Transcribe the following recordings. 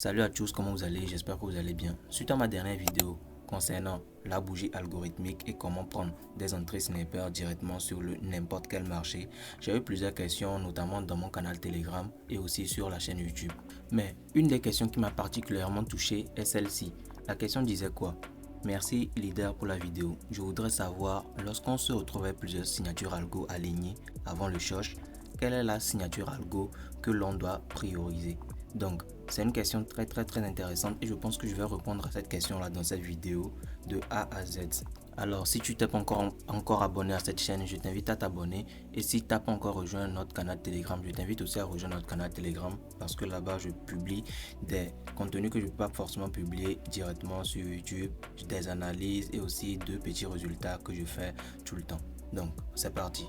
Salut à tous, comment vous allez? J'espère que vous allez bien. Suite à ma dernière vidéo concernant la bougie algorithmique et comment prendre des entrées sniper directement sur n'importe quel marché, j'ai eu plusieurs questions, notamment dans mon canal Telegram et aussi sur la chaîne YouTube. Mais une des questions qui m'a particulièrement touché est celle-ci. La question disait quoi? Merci leader pour la vidéo. Je voudrais savoir, lorsqu'on se retrouve avec plusieurs signatures algo alignées avant le shosh, quelle est la signature algo que l'on doit prioriser? Donc, c'est une question très intéressante et je pense que je vais répondre à cette question-là dans cette vidéo de A à Z. Alors, si tu t'es pas encore abonné à cette chaîne, je t'invite à t'abonner. Et si tu n'as pas encore rejoint notre canal Telegram, je t'invite aussi à rejoindre notre canal Telegram parce que là-bas, je publie des contenus que je ne peux pas forcément publier directement sur YouTube, des analyses et aussi de petits résultats que je fais tout le temps. Donc, c'est parti.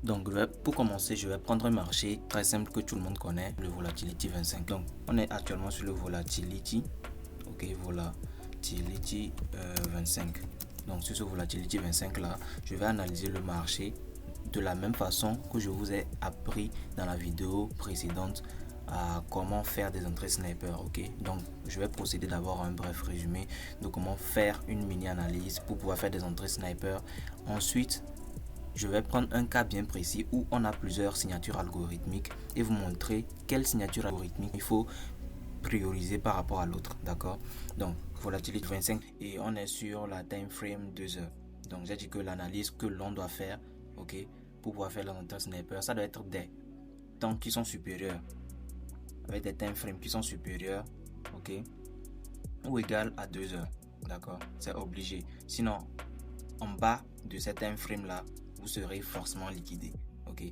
Donc pour commencer, je vais prendre un marché très simple que tout le monde connaît, le Volatility 25. Donc on est actuellement sur le Volatility, ok, Volatility 25. Donc sur ce Volatility 25 là, je vais analyser le marché de la même façon que je vous ai appris dans la vidéo précédente à comment faire des entrées sniper, ok. Donc je vais procéder d'abord à un bref résumé de comment faire une mini analyse pour pouvoir faire des entrées sniper. Ensuite, je vais prendre un cas bien précis où on a plusieurs signatures algorithmiques et vous montrer quelle signature algorithmique il faut prioriser par rapport à l'autre, d'accord. Donc volatilité 25 et on est sur la time frame 2 heures. Donc j'ai dit que l'analyse que l'on doit faire, ok, pour pouvoir faire l'entrée sniper, ça doit être des temps qui sont supérieurs, avec des time frames qui sont supérieurs, ok, ou égal à 2 heures, d'accord. C'est obligé, sinon en bas de cet time frame là, vous serez forcément liquidé, ok,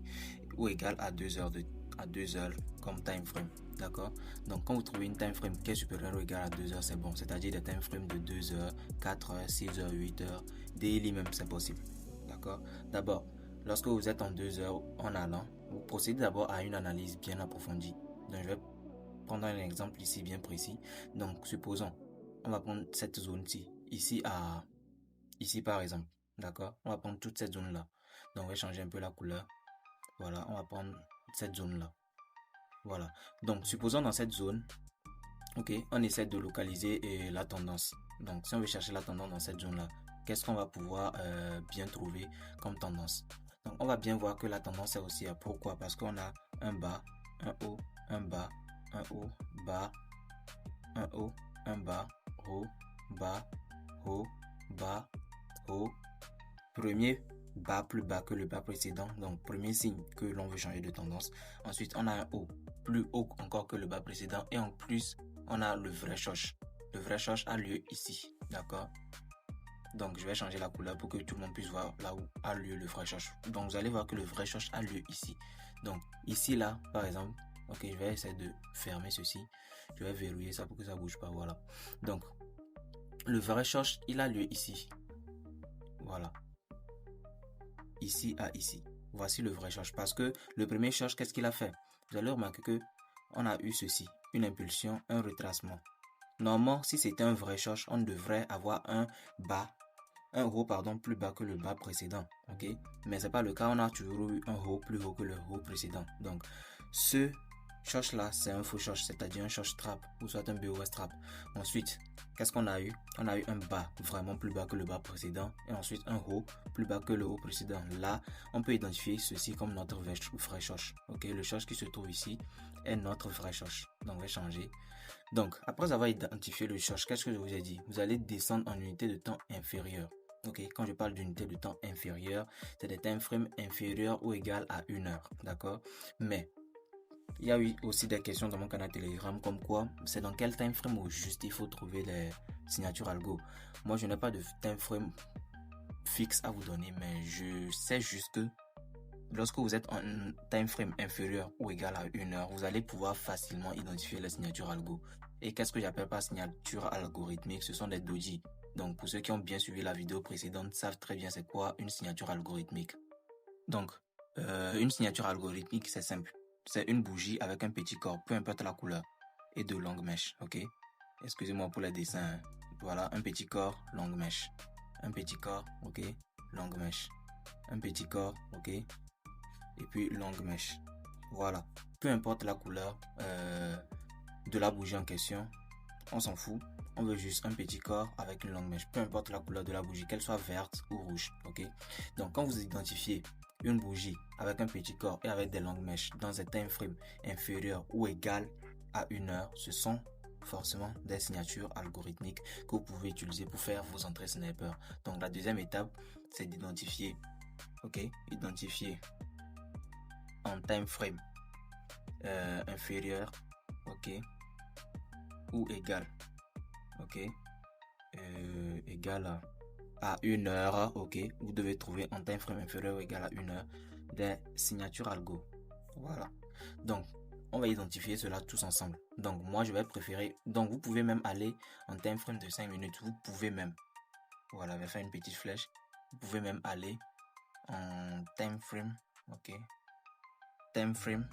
ou égal à 2 heures à 2 heures comme time frame, d'accord. Donc quand vous trouvez une time frame qui est supérieure ou égale à 2 heures, c'est bon, c'est-à-dire des time frames de 2 heures, 4 heures, 6 heures, 8 heures, daily même, c'est possible, d'accord. D'abord, lorsque vous êtes en 2 heures en allant, vous procédez d'abord à une analyse bien approfondie. Donc je vais prendre un exemple ici bien précis. Donc supposons, on va prendre cette zone-ci, ici par exemple, d'accord. On va prendre toute cette zone là, donc on va changer un peu la couleur. Voilà, on va prendre cette zone là, voilà. Donc supposons dans cette zone, ok, on essaie de localiser la tendance. Donc si on veut chercher la tendance dans cette zone là, qu'est-ce qu'on va pouvoir bien trouver comme tendance? Donc on va bien voir que la tendance est haussière. Pourquoi? Parce qu'on a un bas, un haut, un bas, un haut, bas, un haut, un bas, haut, bas, haut, bas, haut. Premier bas plus bas que le bas précédent, donc premier signe que l'on veut changer de tendance. Ensuite, on a un haut plus haut encore que le bas précédent et en plus, on a le vrai shosh. Le vrai shosh a lieu ici, d'accord. Donc, je vais changer la couleur pour que tout le monde puisse voir là où a lieu le vrai shosh. Donc, vous allez voir que le vrai shosh a lieu ici. Donc, ici, là, par exemple, ok, je vais essayer de fermer ceci. Je vais verrouiller ça pour que ça bouge pas, voilà. Donc, le vrai shosh, il a lieu ici. Voilà. Ici à ici. Voici le vrai shosh. Parce que le premier shosh, qu'est-ce qu'il a fait? Vous allez remarquer que on a eu ceci, une impulsion, un retracement. Normalement, si c'était un vrai shosh, on devrait avoir un haut plus bas que le bas précédent, ok. Mais c'est pas le cas, on a toujours eu un haut plus haut que le haut précédent. Donc ce shosh là, c'est un faux shosh, c'est-à-dire un shosh trap ou soit un BOS trap. Ensuite, qu'est-ce qu'on a eu? On a eu un bas vraiment plus bas que le bas précédent et ensuite un haut plus bas que le haut précédent. Là, on peut identifier ceci comme notre vrai shosh, ok. Le shosh qui se trouve ici est notre vrai shosh. Donc on va changer. Donc après avoir identifié le shosh, qu'est-ce que je vous ai dit? Vous allez descendre en unité de temps inférieure. Ok, quand je parle d'unité de temps inférieure, c'est des time frames inférieurs ou égal à 1 heure, d'accord. Mais il y a eu aussi des questions dans mon canal Telegram comme quoi c'est dans quel time frame au juste il faut trouver les signatures algo. Moi je n'ai pas de time frame fixe à vous donner, mais je sais juste que lorsque vous êtes en time frame inférieur ou égal à 1 heure, vous allez pouvoir facilement identifier les signatures algo. Et qu'est-ce que j'appelle par signature algorithmique? Ce sont des doji. Donc pour ceux qui ont bien suivi la vidéo précédente savent très bien c'est quoi une signature algorithmique. Donc une signature algorithmique, c'est simple. C'est une bougie avec un petit corps, peu importe la couleur, et de longues mèches, ok. Excusez-moi pour les dessins. Voilà, un petit corps, longue mèche. Un petit corps, ok, longue mèche. Un petit corps, ok, et puis longue mèche. Voilà, peu importe la couleur, de la bougie en question, on s'en fout. On veut juste un petit corps avec une longue mèche. Peu importe la couleur de la bougie, qu'elle soit verte ou rouge. Ok. Donc, quand vous identifiez une bougie avec un petit corps et avec des longues mèches dans un time frame inférieur ou égal à 1 heure, ce sont forcément des signatures algorithmiques que vous pouvez utiliser pour faire vos entrées sniper. Donc, la deuxième étape, c'est d'identifier, identifier en time frame inférieur, ou égal, égal à 1 heure, vous devez trouver en time frame inférieur ou égal à 1 heure des signatures algo. Voilà. Donc, on va identifier cela tous ensemble. Donc, moi, je vais préférer. Donc, vous pouvez même aller en time frame de 5 minutes. Vous pouvez même. Voilà, je vais faire une petite flèche. Vous pouvez même aller en time frame. Time frame.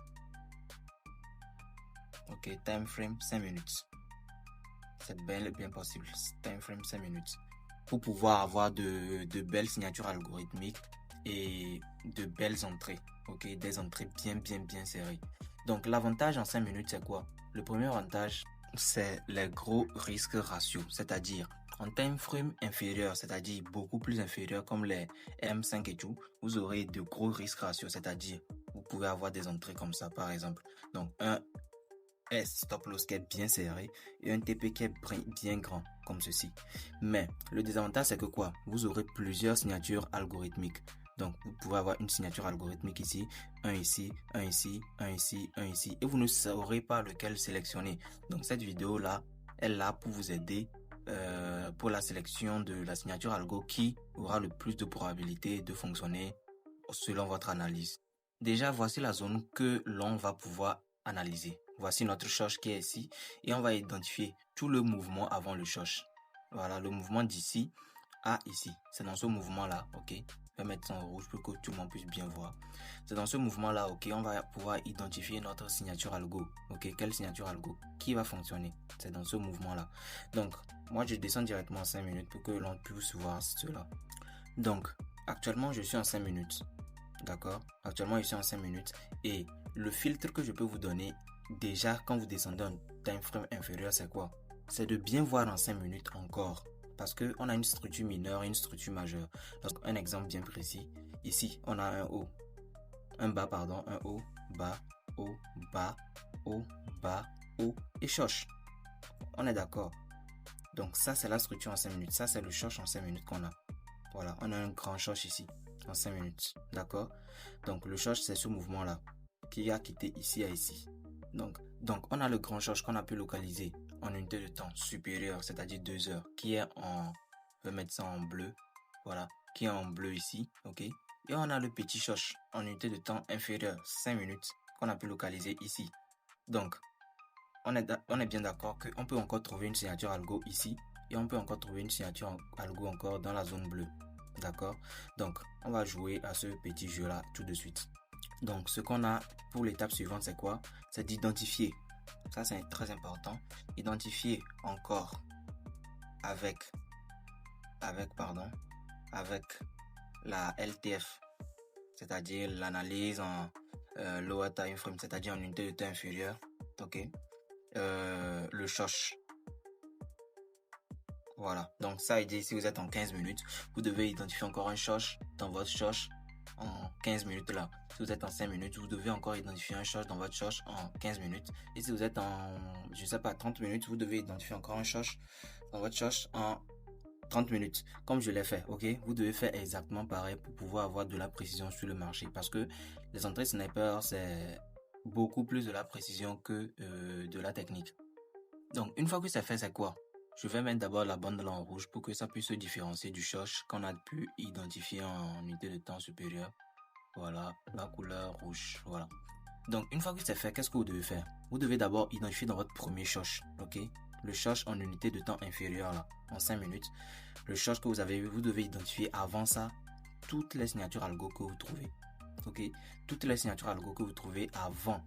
Time frame 5 minutes. C'est bien possible. Time frame 5 minutes. Pour pouvoir avoir de belles signatures algorithmiques et de belles entrées. Des entrées bien serrées. Donc, l'avantage en 5 minutes, c'est quoi? Le premier avantage, c'est les gros risques ratios. C'est-à-dire, en time frame inférieur, c'est-à-dire beaucoup plus inférieur, comme les M5 et tout, vous aurez de gros risques ratios. C'est-à-dire, vous pouvez avoir des entrées comme ça, par exemple. Donc, un stop loss qui est bien serré et un TP qui est bien grand, comme ceci. Mais, le désavantage, c'est que quoi? Vous aurez plusieurs signatures algorithmiques. Donc, vous pouvez avoir une signature algorithmique ici, un ici, un ici, un ici, un ici, et vous ne saurez pas lequel sélectionner. Donc, cette vidéo-là est là pour vous aider pour la sélection de la signature algo qui aura le plus de probabilité de fonctionner selon votre analyse. Déjà, voici la zone que l'on va pouvoir analyser. Voici notre short qui est ici et on va identifier tout le mouvement avant le short. Voilà, le mouvement d'ici à ici. C'est dans ce mouvement-là, je vais mettre ça en rouge pour que tout le monde puisse bien voir. C'est dans ce mouvement-là, on va pouvoir identifier notre signature algo. Quelle signature algo qui va fonctionner? C'est dans ce mouvement-là. Donc, moi, je descends directement en 5 minutes pour que l'on puisse voir cela. Donc, actuellement, je suis en 5 minutes. D'accord? Actuellement, je suis en 5 minutes. Et le filtre que je peux vous donner, déjà, quand vous descendez en time frame inférieur, c'est quoi? C'est de bien voir en 5 minutes encore. Parce qu'on a une structure mineure et une structure majeure. Donc, un exemple bien précis. Ici, on a un haut. Un haut, bas, haut, bas, haut, bas, haut et choche. On est d'accord. Donc, ça, c'est la structure en 5 minutes. Ça, c'est le choche en 5 minutes qu'on a. Voilà, on a un grand choche ici, en 5 minutes. D'accord? Donc, le choche, c'est ce mouvement-là qui a quitté ici à ici. Donc, on a le grand choche qu'on a pu localiser en unité de temps supérieure, c'est-à-dire 2 heures, qui est en, je vais mettre ça en bleu, voilà, qui est en bleu ici, Et on a le petit choche en unité de temps inférieure, 5 minutes, qu'on a pu localiser ici. Donc, on est bien d'accord qu'on peut encore trouver une signature algo ici, et on peut encore trouver une signature algo encore dans la zone bleue. D'accord? Donc, on va jouer à ce petit jeu-là tout de suite. Donc, ce qu'on a pour l'étape suivante, c'est quoi? C'est d'identifier. Ça, c'est très important. Identifier encore avec la LTF, c'est-à-dire l'analyse en lower time frame, c'est-à-dire en unité de temps inférieure. Le choche. Voilà. Donc, ça veut dire si vous êtes en 15 minutes, vous devez identifier encore un choche dans votre choche en 15 minutes là. Si vous êtes en 5 minutes, vous devez encore identifier un choche dans votre choche en 15 minutes. Et si vous êtes en, 30 minutes, vous devez identifier encore un choche dans votre choche en 30 minutes. Comme je l'ai fait, Vous devez faire exactement pareil pour pouvoir avoir de la précision sur le marché. Parce que les entrées sniper, c'est beaucoup plus de la précision que de la technique. Donc, une fois que c'est fait, c'est quoi? Je vais mettre d'abord la bande en rouge pour que ça puisse se différencier du choche qu'on a pu identifier en unité de temps supérieure. Voilà, la couleur rouge, voilà. Donc, une fois que c'est fait, qu'est-ce que vous devez faire? Vous devez d'abord identifier dans votre premier choche, Le choche en unité de temps inférieure, là, en 5 minutes. Le choche que vous avez eu, vous devez identifier avant ça toutes les signatures algo que vous trouvez. Toutes les signatures algo que vous trouvez avant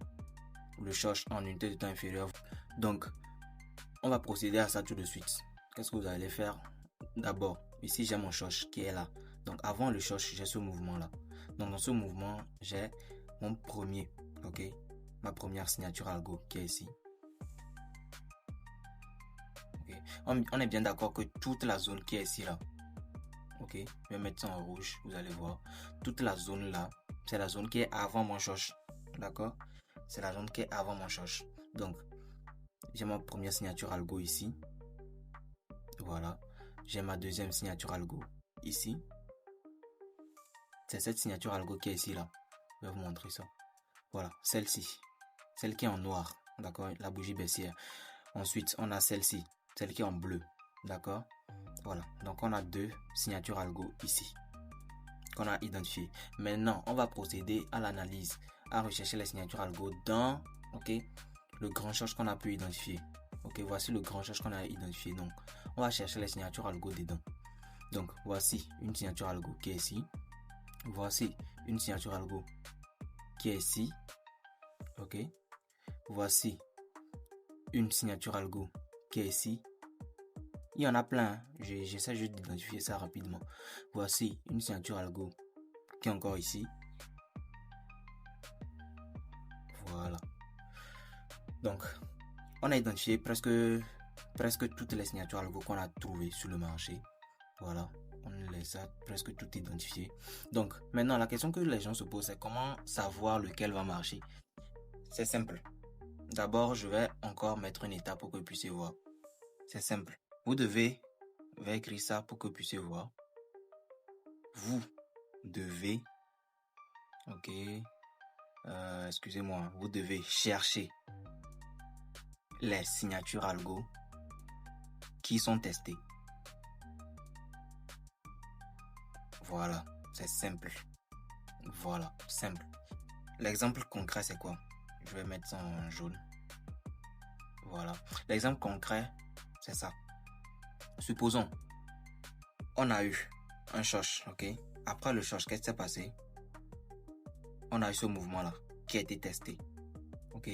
le choche en unité de temps inférieure. Donc, on va procéder à ça tout de suite. Qu'est-ce que vous allez faire? D'abord, ici j'ai mon choche qui est là. Donc avant le choche, j'ai ce mouvement-là. Donc dans ce mouvement, j'ai mon premier, ma première signature algo qui est ici. On est bien d'accord que toute la zone qui est ici là, ok, je vais mettre ça en rouge, vous allez voir. Toute la zone là, c'est la zone qui est avant mon choche. D'accord? C'est la zone qui est avant mon choche. Donc, j'ai ma première signature algo ici. Voilà. J'ai ma deuxième signature algo ici. C'est cette signature algo qui est ici là. Je vais vous montrer ça. Voilà, celle-ci. Celle qui est en noir. D'accord? La bougie baissière. Ensuite, on a celle-ci. Celle qui est en bleu. D'accord? Voilà. Donc, on a deux signatures algo ici qu'on a identifiées. Maintenant, on va procéder à l'analyse, à rechercher les signatures algo dans, ok, le grand choche qu'on a pu identifier. Ok, voici le grand choche qu'on a identifié. Donc, on va chercher les signatures algo dedans. Donc, voici une signature algo qui est ici. Voici une signature algo qui est ici. Ok. Voici une signature algo qui est ici. Il y en a plein. J'essaie juste d'identifier ça rapidement. Voici une signature algo qui est encore ici. Voilà. Donc, on a identifié presque toutes les signatures algo qu'on a trouvées sur le marché. Voilà. On les a presque toutes identifiées. Donc, maintenant, la question que les gens se posent, c'est comment savoir lequel va marcher. C'est simple. D'abord, je vais encore mettre une étape pour que vous puissiez voir. C'est simple. Vous devez écrire ça pour que vous puissiez voir. Vous devez, ok, excusez-moi, vous devez chercher les signatures algo qui sont testées. Voilà, c'est simple. Voilà, simple. L'exemple concret, c'est quoi? Je vais mettre ça en jaune. Voilà. L'exemple concret, c'est ça. Supposons, on a eu un choche, ok? Après le choche, qu'est-ce qui s'est passé? On a eu ce mouvement-là qui a été testé, ok?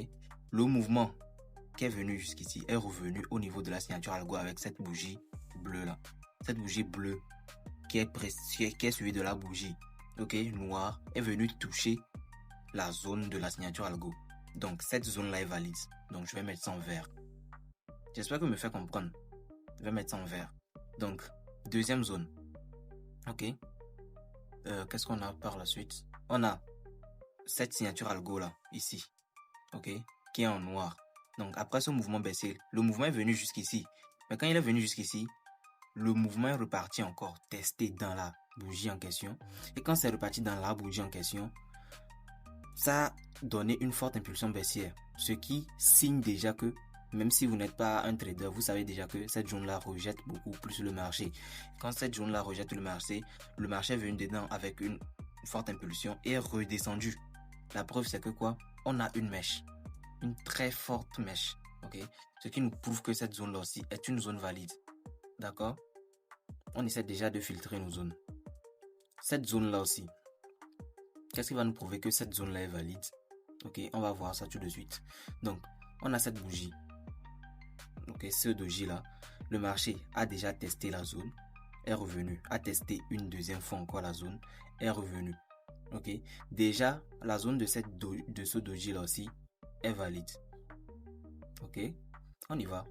Le mouvement qui est venu jusqu'ici est revenu au niveau de la signature algo avec cette bougie bleue-là. Cette bougie bleue qui est suivie de la bougie, ok, noire, est venue toucher la zone de la signature algo. Donc, cette zone-là est valide. Donc, je vais mettre ça en vert. J'espère que me fait comprendre. Je vais mettre ça en vert. Donc, deuxième zone. Ok. Qu'est-ce qu'on a par la suite? On a cette signature algo là, ici. Ok. Qui est en noir. Donc, après ce mouvement baissier, le mouvement est venu jusqu'ici. Mais quand il est venu jusqu'ici, le mouvement est reparti encore testé dans la bougie en question. Et quand c'est reparti dans la bougie en question, ça a donné une forte impulsion baissière. Ce qui signe déjà que, même si vous n'êtes pas un trader, vous savez déjà que cette zone-là rejette beaucoup plus le marché. Quand cette zone-là rejette le marché est venu dedans avec une forte impulsion et est redescendu. La preuve, c'est que quoi? On a une mèche. Une très forte mèche. Ok? Ce qui nous prouve que cette zone-là aussi est une zone valide. D'accord? On essaie déjà de filtrer nos zones. Cette zone-là aussi. Qu'est-ce qui va nous prouver que cette zone-là est valide? Ok, on va voir ça tout de suite. Donc, on a cette bougie. Ok, ce doji-là. Le marché a déjà testé la zone. Est revenu. A testé une deuxième fois encore la zone. Est revenu. Ok. Déjà, la zone de ce doji-là aussi est valide. Ok. On y va.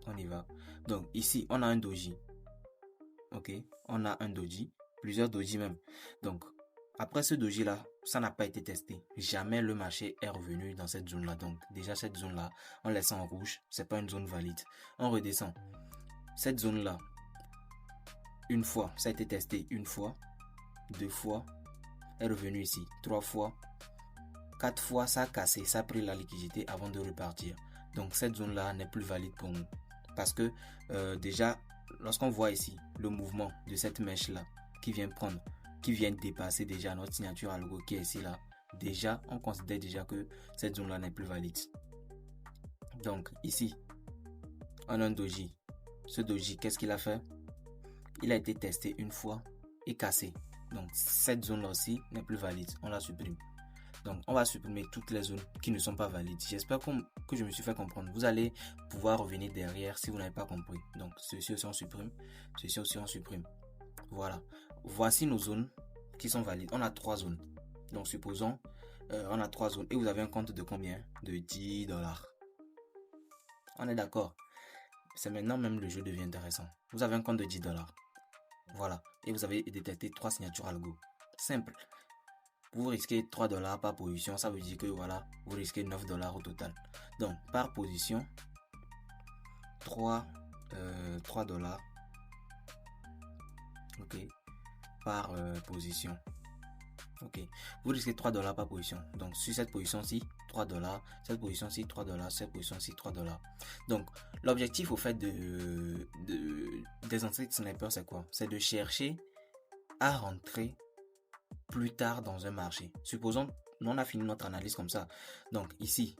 On y va. Donc, ici, on a un doji. Ok. On a un doji. Plusieurs doji même. Donc, après ce doji-là, ça n'a pas été testé. Jamais le marché est revenu dans cette zone-là. Donc, déjà, cette zone-là, on laisse en rouge. C'est pas une zone valide. On redescend. Cette zone-là, une fois, ça a été testé une fois, deux fois, est revenu ici, trois fois, quatre fois, ça a cassé, ça a pris la liquidité avant de repartir. Donc, cette zone-là n'est plus valide pour nous. Parce que, déjà, lorsqu'on voit ici le mouvement de cette mèche-là qui vient dépasser déjà notre signature algo qui est ici là, déjà on considère déjà que cette zone là n'est plus valide. Donc ici on a un doji. Ce doji, qu'est-ce qu'il a fait? Il a été testé une fois et cassé. Donc cette zone là aussi n'est plus valide, on la supprime. Donc on va supprimer toutes les zones qui ne sont pas valides. J'espère que je me suis fait comprendre. Vous allez pouvoir revenir derrière si vous n'avez pas compris. Donc ceci aussi on supprime, ceci aussi on supprime. Voilà. Voici nos zones qui sont valides. On a 3 zones. Donc, supposons, on a 3 zones. Et vous avez un compte de combien? De $10. On est d'accord. C'est maintenant même le jeu devient intéressant. Vous avez un compte de $10. Voilà. Et vous avez détecté 3 signatures algo. Simple. Vous risquez $3 par position. Ça veut dire que voilà, vous risquez $9 au total. Donc, par position, 3 $. Ok. Par position. Ok. Vous risquez $3 par position. Donc, sur cette position-ci, $3. Cette position-ci, $3. Cette position-ci, $3. Donc, l'objectif au fait des entrées de sniper, c'est quoi? C'est de chercher à rentrer plus tard dans un marché. Supposons, on a fini notre analyse comme ça. Donc, ici,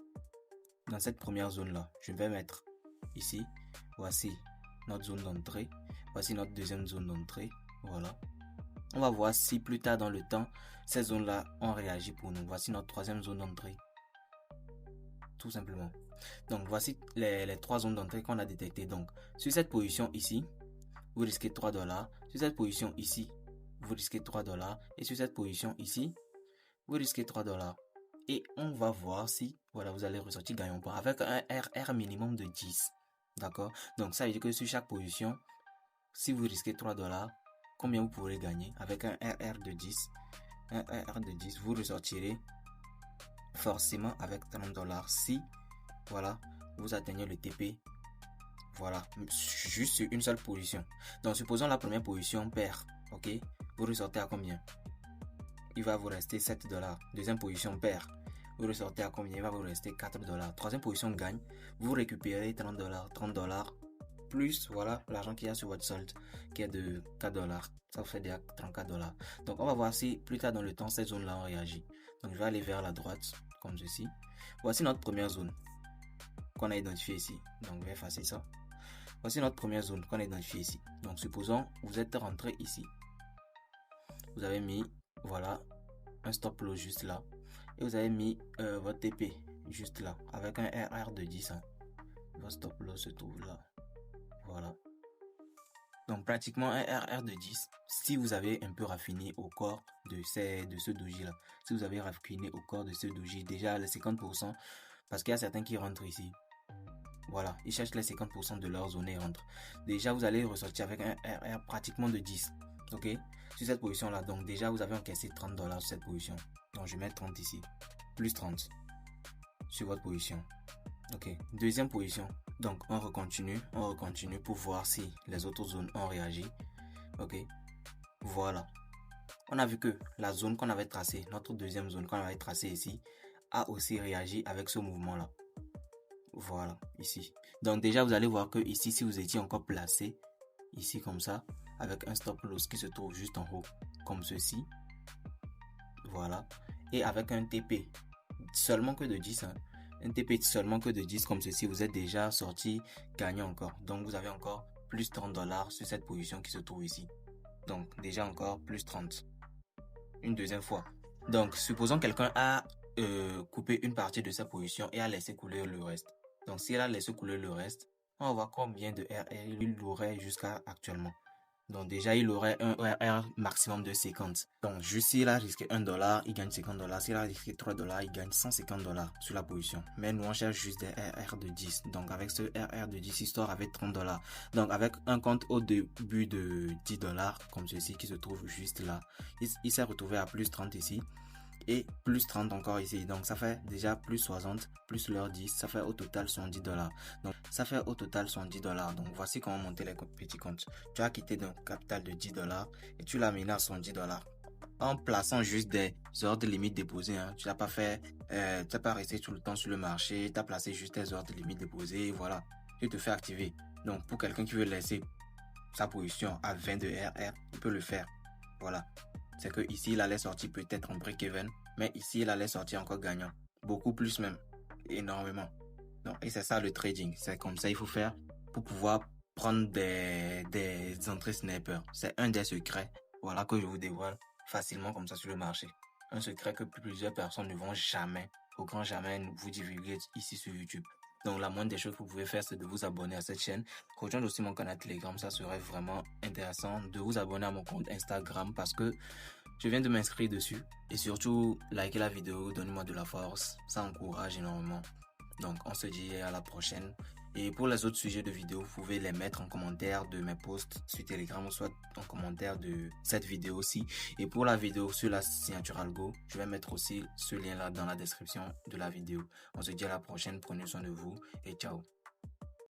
dans cette première zone-là, je vais mettre ici, voici notre zone d'entrée. Voici notre deuxième zone d'entrée. Voilà. On va voir si plus tard dans le temps, ces zones-là ont réagi pour nous. Voici notre troisième zone d'entrée. Tout simplement. Donc, voici les 3 zones d'entrée qu'on a détectées. Donc, sur cette position ici, vous risquez $3. Sur cette position ici, vous risquez $3. Et sur cette position ici, vous risquez $3. Et on va voir si, voilà, vous allez ressortir gagnant pas avec un RR minimum de 10. D'accord? Donc, ça veut dire que sur chaque position, si vous risquez $3, combien vous pourrez gagner? Avec un RR de 10, un RR de 10, vous ressortirez forcément avec $30 si, voilà, vous atteignez le TP. Voilà, juste sur une seule position. Donc, supposons la première position perd, ok? Vous ressortez à combien? Il va vous rester $7. Deuxième position perd. Vous ressortez à combien? Il va vous rester $4. Troisième position gagne. Vous récupérez $30. $30 plus, voilà, l'argent qu'il y a sur votre solde, qui est de $4. Ça vous fait déjà $34. Donc, on va voir si plus tard dans le temps, ces zones-là ont réagi. Donc, je vais aller vers la droite, comme ceci. Voici notre première zone qu'on a identifiée ici. Donc, je vais effacer ça. Voici notre première zone qu'on a identifiée ici. Donc, supposons, vous êtes rentré ici. Vous avez mis, voilà, un stop loss juste là. Et vous avez mis votre TP juste là, avec un RR de 10. Hein. Votre stop loss se trouve là. Voilà. Donc, pratiquement un RR de 10. Si vous avez un peu raffiné au corps de ce doji là. Si vous avez raffiné au corps de ce doji, déjà les 50%, parce qu'il y a certains qui rentrent ici. Voilà, ils cherchent les 50% de leur zone et rentrent. Déjà, vous allez ressortir avec un RR pratiquement de 10. Ok, sur cette position là. Donc, déjà, vous avez encaissé $30 sur cette position. Donc, je mets 30 ici. Plus 30 sur votre position. Ok, deuxième position. Donc, on recontinue pour voir si les autres zones ont réagi. Ok, voilà. On a vu que la zone qu'on avait tracée, notre deuxième zone qu'on avait tracée ici, a aussi réagi avec ce mouvement là. Voilà, ici. Donc déjà, vous allez voir que ici, si vous étiez encore placé, ici comme ça, avec un stop loss qui se trouve juste en haut, comme ceci. Voilà. Et avec un TP seulement que de 10, hein. Un TP seulement que de 10 comme ceci, vous êtes déjà sorti gagnant encore. Donc vous avez encore plus $30 sur cette position qui se trouve ici. Donc déjà encore plus 30. Une deuxième fois. Donc supposons quelqu'un a coupé une partie de sa position et a laissé couler le reste. Donc, s'il a laissé couler le reste, on va voir combien de RR il aurait jusqu'à actuellement. Donc, déjà, il aurait un RR maximum de 50. Donc, juste s'il a risqué $1, il gagne $50. S'il a risqué $3, il gagne $150 sur la position. Mais nous, on cherche juste des RR de 10. Donc, avec ce RR de 10, histoire avec $30. Donc, avec un compte au début de $10, comme ceci, qui se trouve juste là, il s'est retrouvé à plus 30 ici. Et plus 30 encore ici. Donc, ça fait déjà plus 60, plus leur 10. Ça fait au total $70. Donc, ça fait au total $70. Donc, voici comment monter les petits comptes. Tu as quitté d'un capital de $10 et tu l'as mené à $70. En plaçant juste des ordres limites déposés. Hein. Tu n'as pas fait, tu n'as pas resté tout le temps sur le marché. Tu as placé juste tes ordres limites déposés. Et voilà. Tu te fais activer. Donc, pour quelqu'un qui veut laisser sa position à 20 de RR, il peut le faire. Voilà. C'est que ici, il allait sortir peut-être en break-even, mais ici, il allait sortir encore gagnant. Beaucoup plus même. Énormément. Donc, et c'est ça le trading. C'est comme ça il faut faire pour pouvoir prendre des entrées sniper. C'est un des secrets, voilà, que je vous dévoile facilement comme ça sur le marché. Un secret que plusieurs personnes ne vont jamais, au grand jamais, vous divulguer ici sur YouTube. Donc, la moindre des choses que vous pouvez faire, c'est de vous abonner à cette chaîne. Rejoindre aussi mon canal Telegram, ça serait vraiment intéressant de vous abonner à mon compte Instagram parce que je viens de m'inscrire dessus. Et surtout, likez la vidéo, donnez-moi de la force, ça encourage énormément. Donc, on se dit à la prochaine. Et pour les autres sujets de vidéo, vous pouvez les mettre en commentaire de mes posts sur Telegram ou soit en commentaire de cette vidéo aussi. Et pour la vidéo sur la signature algo, je vais mettre aussi ce lien là dans la description de la vidéo. On se dit à la prochaine, prenez soin de vous et ciao.